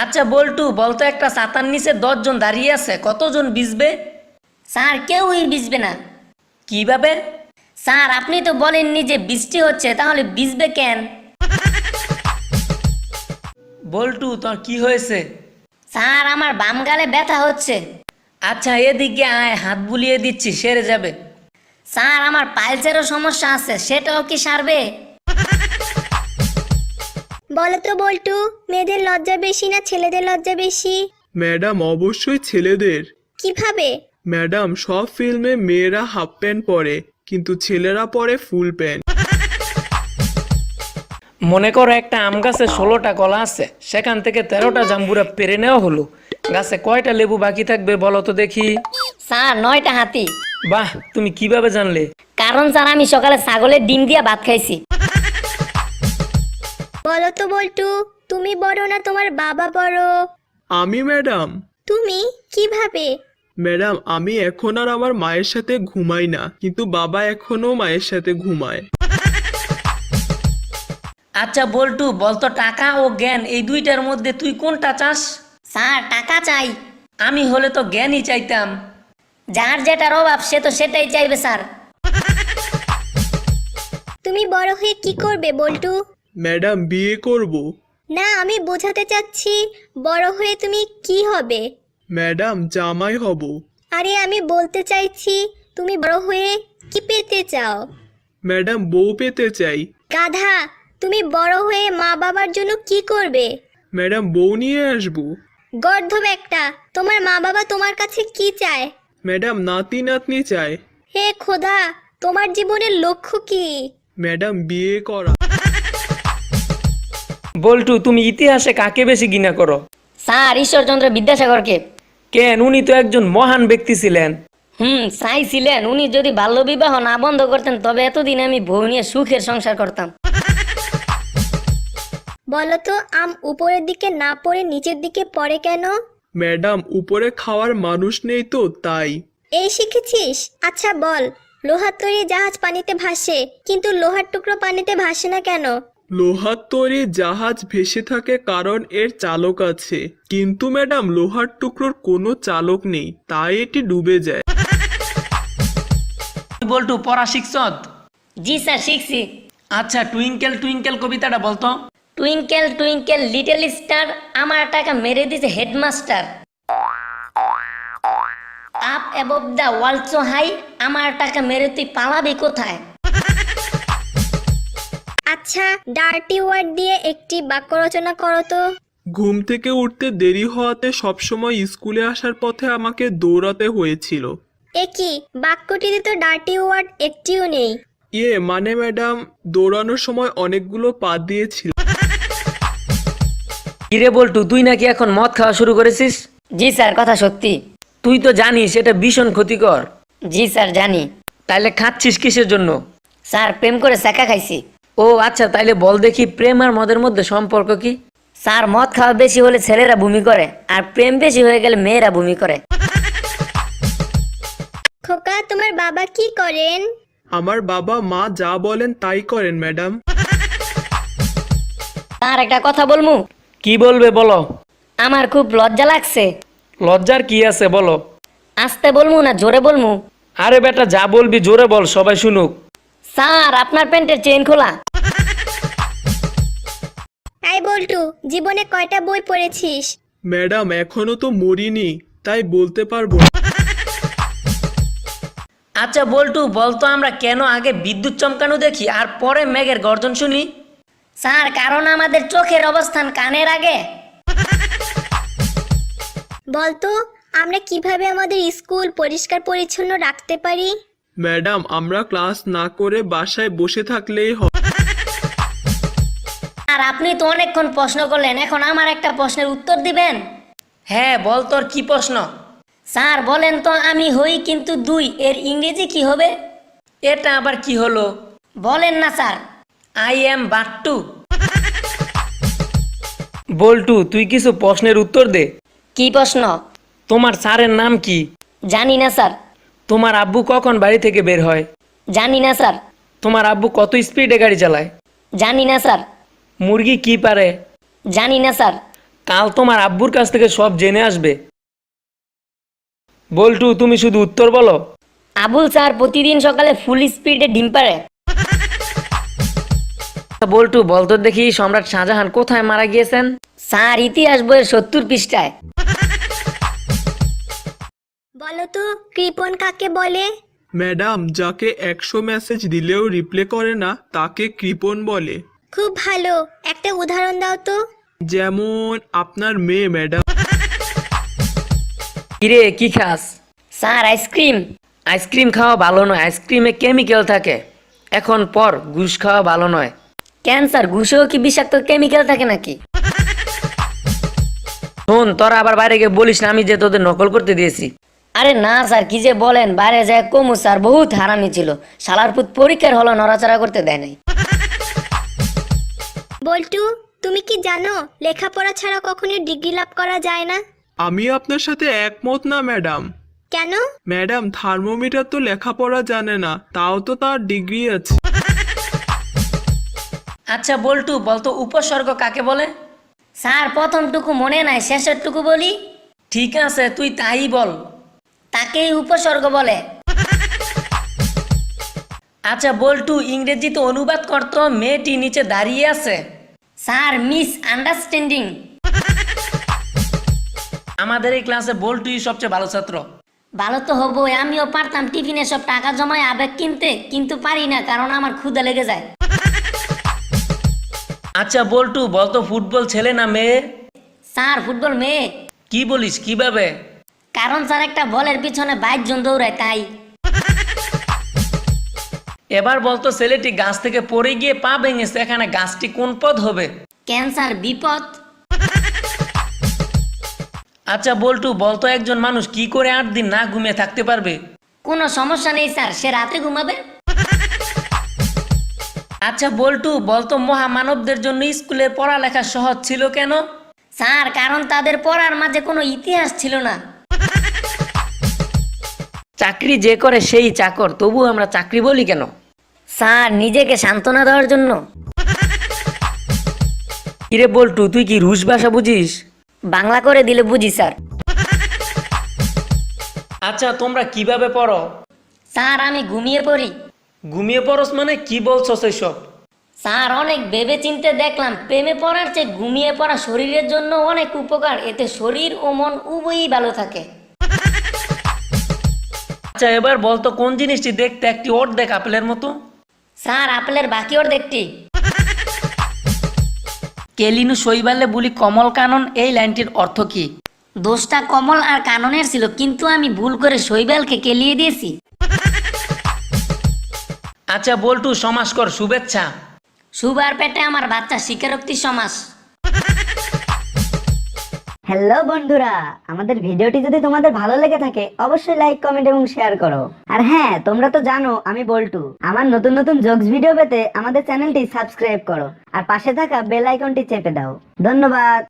আচ্ছা বল্টু, বলতো একটা ছাতার নিচে 10 জন দাঁড়িয়ে আছে, কতজন ভিজবে? স্যার কেউই ভিজবে না। কিভাবে? স্যার আপনি তো বলেননি যে বৃষ্টি হচ্ছে, তাহলে ভিজবে কেন? বল্টু, তোর কি হয়েছে? স্যার আমার বাম গালে ব্যথা হচ্ছে। আচ্ছা এদিকে আয়, হাত বুলিয়ে দিচ্ছি, সেরে যাবে। স্যার আমার পাইলসেরও সমস্যা আছে, সেটাও কি সারবে? বলো তো বল্টু, মেয়েদের লজ্জা বেশি না ছেলেদের লজ্জা বেশি? ম্যাডাম অবশ্যই ছেলেদের। কিভাবে? ম্যাডাম সব ফিল্মে মেয়েরা হাফ প্যান্ট পরে, কিন্তু ছেলেরা পরে ফুল প্যান্ট। মনে করো একটা আম গাছে 16টা কলা আছে, সেখান থেকে 13টা জাম্বুরা পেরে নেওয়া হলো। গাছে কয়টা লেবু বাকি থাকবে বলো তো দেখি? স্যার 9টা হাতি। বাহ, তুমি কিভাবে জানলে? কারণ স্যার আমি সকালে ছাগলের ডিম দিয়ে ভাত খাইছি। বলো তো বল্টু, তুমি বড় না তোমার বাবা বড়? আমি ম্যাডাম। তুমি কিভাবে? ম্যাডাম আমি এখন আর আমার মায়ের সাথে ঘুমাই না, কিন্তু বাবা এখনো মায়ের সাথে ঘুমায়। আচ্ছা বল্টু, বলতো টাকা ও জ্ঞান এই দুইটার মধ্যে তুই কোনটা চাস? স্যার টাকা চাই। আমি হলে তো জ্ঞানই চাইতাম। যার যেটার অভাব সে তো সেটাই চাইবে স্যার। তুমি বড় হয়ে কি করবে বল্টু? ম্যাডাম বিয়ে করব। না, আমি বোঝাতে চাচ্ছি বড় হয়ে তুমি কি হবে? ম্যাডাম জামাই হব। আরে আমি বলতে চাইছি তুমি বড় হয়ে কি পেতে চাও? ম্যাডাম বউ পেতে চাই। গাধা, তুমি বড় হয়ে মা বাবার জন্য কি করবে? ম্যাডাম বউ নিয়ে আসবো। গর্ধব একটা, তোমার মা বাবা তোমার কাছে কি চায়? ম্যাডাম নাতি নাতনি চায়। হে খোদা, তোমার জীবনের লক্ষ্য কি? ম্যাডাম বিয়ে করা। বল্টু, তুমি ইতিহাসে কাকে বেশি ঘৃণা করো? স্যার ঈশ্বরচন্দ্র বিদ্যাসাগরকে। কেন, উনি তো একজন মহান ব্যক্তি ছিলেন। চাইছিলেন উনি যদি বাল্যবিবাহ না বন্ধ করতেন তবে এতদিন আমি বউ নিয়ে সুখের সংসার করতাম। বলো তো আম উপরের দিকে না পড়ে নিচের দিকে পড়ে কেন? ম্যাডাম উপরে খাওয়ার মানুষ নেই তো তাই। এই শিখেছিস? আচ্ছা বল, লোহার তৈরি জাহাজ পানিতে ভাসে, কিন্তু লোহার টুকরো পানিতে ভাসে না কেন? লোহার তৈরি জাহাজ ভেসে থাকে কারণ এর চালক আছে, কিন্তু ম্যাডাম লোহার টুকরোর কোনো চালক নেই, তাই এটি ডুবে যায়। বল্টু পড়া শিখছ? জি স্যার শিখছি। আচ্ছা টুইঙ্কেল টুইঙ্কেল কবিতাটা বলতো। টুইঙ্কেল টুইঙ্কেল লিটল স্টার, আমার টাকা মেরে দিছে headmaster. Up above the world so high, আমার টাকা মেরে তুই পালাবি কোথায়? আচ্ছা ডার্টি ওয়ার্ড দিয়ে একটি বাক্য রচনা করো তো। ঘুম থেকে উঠতে দেরি হওয়াতে সবসময় স্কুলে আসার পথে আমাকে দৌড়াতে হয়েছিল। এ কি, বাক্যটিতে তো ডার্টি ওয়ার্ড একটিও নেই। মানে ম্যাডাম দৌড়ানোর সময় অনেকগুলো পা দিয়েছিল। কিরে বল্টু, তুই নাকি এখন মদ খাওয়া শুরু করেছিস? জি স্যার কথা সত্যি। তুই তো জানিস এটা ভীষণ ক্ষতিকর। জি স্যার জানি। তাইলে খাচ্ছিস কিসের জন্য? স্যার প্রেম করে সেকা খাইছি। ও আচ্ছা, তাইলে বল দেখি প্রেম আর মদের মধ্যে সম্পর্ক কি? স্যার মদ খাওয়া বেশি হলে ছেলেরা বমি করে, আর প্রেম বেশি হয়ে গেলে মেয়েরা বমি করে। খোকা, তোমার বাবা কি করেন? আমার বাবা মা যা বলেন তাই করেন ম্যাডাম। স্যার একটা কথা বলমু? কি বলবে বলো। আমার খুব লজ্জা লাগছে। লজ্জার কি আছে বলো। আস্তে বলমু না জোরে বলমু? আরে বেটা যা বলবি জোরে বল, সবাই শুনুক। স্যার আপনার প্যান্টের চেইন খোলা। এই বল্টু, জীবনে কয়টা বই পড়েছিস? ম্যাডাম এখনো তো মরিনি, তাই বলতে পারবো না। আচ্ছা বল্টু, বলতো আমরা কেন আগে বিদ্যুৎ চমকানো দেখি আর পরে মেঘের গর্জন শুনি? স্যার কারণ আমাদের চোখের অবস্থান কানের আগে। বলতো আমরা কিভাবে আমাদের স্কুল পরিষ্কার পরিচ্ছন্ন রাখতে পারি? ম্যাডাম আমরা ক্লাস না করে বাসায় বসে থাকলেই হয়। আর আপনি তো অনেকক্ষণ প্রশ্ন করলেন, এখন আমার একটা প্রশ্নের উত্তর দিবেন? হ্যাঁ বল, তোর কি প্রশ্ন? স্যার বলেন তো আমি হই কিন্তু দুই, এর ইংরেজি কি হবে? এটা আবার কি হলো? বলেন না স্যার। I am বাট্টু। বল্টু তুই কিছু প্রশ্নের উত্তর দে। কি প্রশ্ন? তোমার স্যারের নাম কি? জানি না স্যার। তোমার আব্বু কখন বাড়ি থেকে বের হয়? জানি না স্যার। তোমার আব্বু কত স্পিডে গাড়ি চালায়? জানি না স্যার। মুরগি কি পারে? জানি না স্যার। কাল তোমার আব্বুর কাছ থেকে সব জেনে আসবে। বল্টু তুমি শুধু উত্তর বলো। আবুল স্যার প্রতিদিন সকালে ফুল স্পিডে ডিম পাড়ে। বল্টু বলতো দেখি সম্রাট শাহজাহান কোথায় মারা গিয়েছেন? স্যার ইতিহাস বইয়ের 70 পৃষ্ঠায়। বলো তো কৃপণ কাকে বলে? ম্যাডাম, যাকে 100 মেসেজ দিলেও রিপ্লে করে না তাকে কৃপণ বলে। খুব ভালো, একটা উদাহরণ দাও তো। যেমন আপনার মেয়ে ম্যাডাম। কিরে কি খাস? Sir ice cream. আইসক্রিম খাওয়া ভালো নয়, আইসক্রিমে কেমিক্যাল থাকে। এখন পর ঘুষ খাওয়া ভালো নয়। ক্যান্সার ঘুষেও কি বিষাক্ত কেমিক্যাল থাকে নাকি? শোন, তোরা আবার বাইরে গিয়ে বলিস না আমি যে তোদের নকল করতে দিয়েছি। আরে না স্যার, কি যে বলেন, বাইরে যায় কমু স্যার, বহুত হারামি ছিল। শালার পুত পরীক্ষার হলো নড়াচড়া করতে দেয় নাই। বল্টু তুমি কি জানো লেখাপড়া ছাড়া কখনোই ডিগ্রি লাভ করা যায় না? আমি আপনার সাথে একমত না ম্যাডাম। কেন? ম্যাডাম, থার্মোমিটার তো লেখাপড়া জানে না, তাও তো তার ডিগ্রি আছে। আচ্ছা বল্টু বলতো উপসর্গ কাকে বলে? স্যার প্রথমটুকু মনে নাই, শেষেরটুকু বলি। ঠিক আছে তুই তাই বল। তাকেই উপসর্গ বলে। আচ্ছা বল্টু ইংরেজিতে অনুবাদ করতো মেয়েটি নিচে দাঁড়িয়ে আছে। Sir miss understanding. আমাদের এই ক্লাসে বল্টুই সবচেয়ে ভালো ছাত্র। ভালো তো হবই, আমিও পারতাম টিফিনে সব টাকা জমায় আবেগ কিনতে, কিন্তু পারি না কারণ আমার ক্ষুধা লেগে যায়। আচ্ছা বল্টু বলতো ফুটবল ছেলে না মেয়ে? স্যার ফুটবল মেয়ে। কি বলিস, কিভাবে? কারণ স্যার একটা বলের পিছনে 22 জন দৌড়ায় তাই। এবার বলতো ছেলেটি গাছ থেকে পড়ে গিয়ে পা ভেঙেছে, এখানে গাছটি কোন পদ হবে? ক্যান্সার বিপদ। আচ্ছা বল্টু বলতো একজন মানুষ কি করে 8 দিন না ঘুমিয়ে থাকতে পারবে? কোনো সমস্যা নেই স্যার, সে রাতে ঘুমাবে। আচ্ছা বল্টু বলতো মহামানবদের জন্য স্কুলের পড়ালেখা সহজ ছিল কেন? স্যার কারণ তাদের পড়ার মাঝে কোনো ইতিহাস ছিল না। চাকরি যে করে সেই চাকর, তবু আমরা চাকরি বলি কেন? স্যার নিজেকে সান্ত্বনা দেওয়ার জন্য। কিরে বল্টু তুই কি রুশ ভাষা বুঝিস? বাংলা করে দিলে বুঝি স্যার। আচ্ছা তোমরা কিভাবে পড়ো? স্যার আমি ঘুমিয়ে পড়ি। ঘুমিয়ে পড়স মানে কি বলছো সেসব? স্যার অনেক ভেবে চিনতে দেখলাম প্রেমে পড়ার চেয়ে ঘুমিয়ে পড়া শরীরের জন্য অনেক উপকার, এতে শরীর ও মন উভয়ই ভালো থাকে। আচ্ছা এবার বলতো কোন জিনিসটি দেখতে একটি অর্ধেক আপেলের মতো? স্যার আপেলের বাকি অর্ধেকটি। কেলিনু শৈবালে বুলি কমল কানন, এই লাইনটির অর্থ কি? দোষটা কমল আর কাননের ছিল, কিন্তু আমি ভুল করে শৈবালকে কেলিয়ে দিয়েছি। আচ্ছা বল্টু সমাস কর শুভেচ্ছা। সুবার পেটে আমার বাচ্চা স্বীকারোক্তি সমাস। হ্যালো বন্ধুরা, আমাদের ভিডিওটি যদি তোমাদের ভালো লেগে থাকে অবশ্যই লাইক, কমেন্ট এবং শেয়ার করো। আর হ্যাঁ, তোমরা তো জানো আমি বল্টু। আমার নতুন নতুন জোকস ভিডিও পেতে আমাদের চ্যানেলটি সাবস্ক্রাইব করো আর পাশে থাকা বেল আইকনটি চেপে দাও। ধন্যবাদ।